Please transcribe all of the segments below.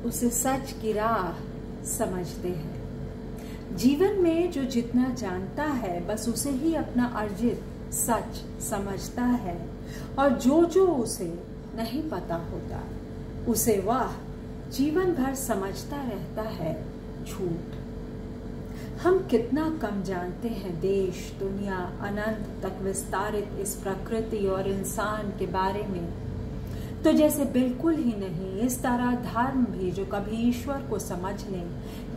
उसे सच की राह समझते हैं। जीवन में जो जितना जानता है बस उसे ही अपना अर्जित सच समझता है, और जो उसे नहीं पता होता उसे वह जीवन भर समझता रहता है झूठ। हम कितना कम जानते हैं देश, दुनिया, अनंत तक विस्तारित इस प्रकृति और इंसान के बारे में। तो जैसे बिल्कुल ही नहीं, इस तरह धर्म भी जो कभी ईश्वर को समझने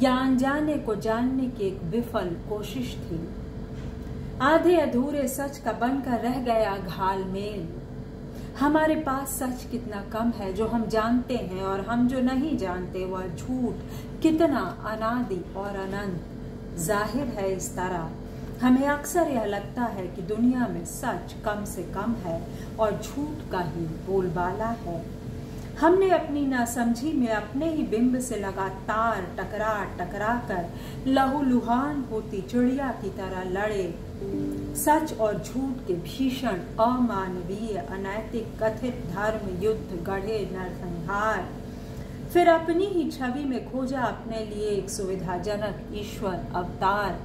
या अनजाने को जानने की एक विफल कोशिश थी, आधे अधूरे सच का बनकर रह गया घालमेल। हमारे पास सच कितना कम है जो हम जानते हैं, और हम जो नहीं जानते वह झूठ कितना अनादि और अनंत। जाहिर है इस तरह हमें अक्सर यह लगता है कि दुनिया में सच कम से कम है और झूठ का ही बोलबाला है। हमने अपनी नासमझी में अपने ही बिंब से लगातार टकरा कर लहूलुहान होती चिड़िया की तरह लड़े। सच और झूठ के भीषण अमानवीय अनैतिक कथित धर्म युद्ध गढ़े नरसंहार, फिर अपनी ही छवि में खोजा अपने लिए एक सुविधाजनक ईश्वर अवतार।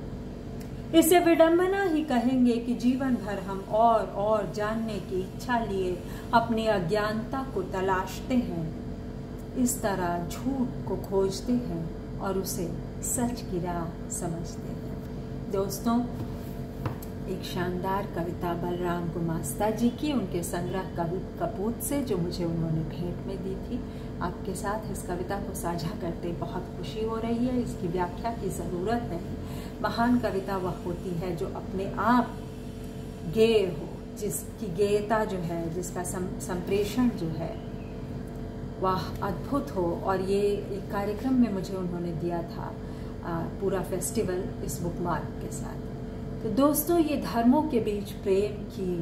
इसे विडंबना ही कहेंगे कि जीवन भर हम और जानने की इच्छा लिए अपनी अज्ञानता को तलाशते हैं। इस तरह झूठ को खोजते हैं और उसे सच की राह समझते हैं। दोस्तों, एक शानदार कविता बलराम गुमास्ता जी की, उनके संग्रह कवि कपूत से, जो मुझे उन्होंने भेंट में दी थी। आपके साथ इस कविता को साझा करते बहुत खुशी हो रही है। इसकी व्याख्या की ज़रूरत नहीं। महान कविता वह होती है जो अपने आप गेय हो, जिसकी गेयता जो है, जिसका संप्रेषण जो है वह अद्भुत हो। और ये एक कार्यक्रम में मुझे उन्होंने दिया था पूरा फेस्टिवल इस बुकमार्क के साथ। तो दोस्तों, ये धर्मों के बीच प्रेम की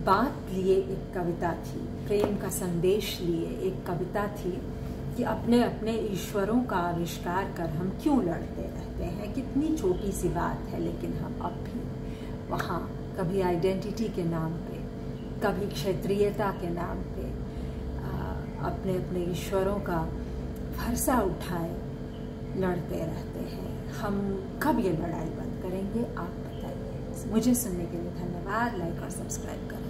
बात लिए एक कविता थी, प्रेम का संदेश लिए एक कविता थी कि अपने अपने ईश्वरों का आविष्कार कर हम क्यों लड़ते रहते हैं। कितनी छोटी सी बात है, लेकिन हम अब भी वहाँ कभी आइडेंटिटी के नाम पे, कभी क्षेत्रीयता के नाम पे अपने अपने ईश्वरों का फरसा उठाए लड़ते रहते हैं। हम कब ये लड़ाई बंद करेंगे, आप बताइए। मुझे सुनने के लिए धन्यवाद। लाइक और सब्सक्राइब करें।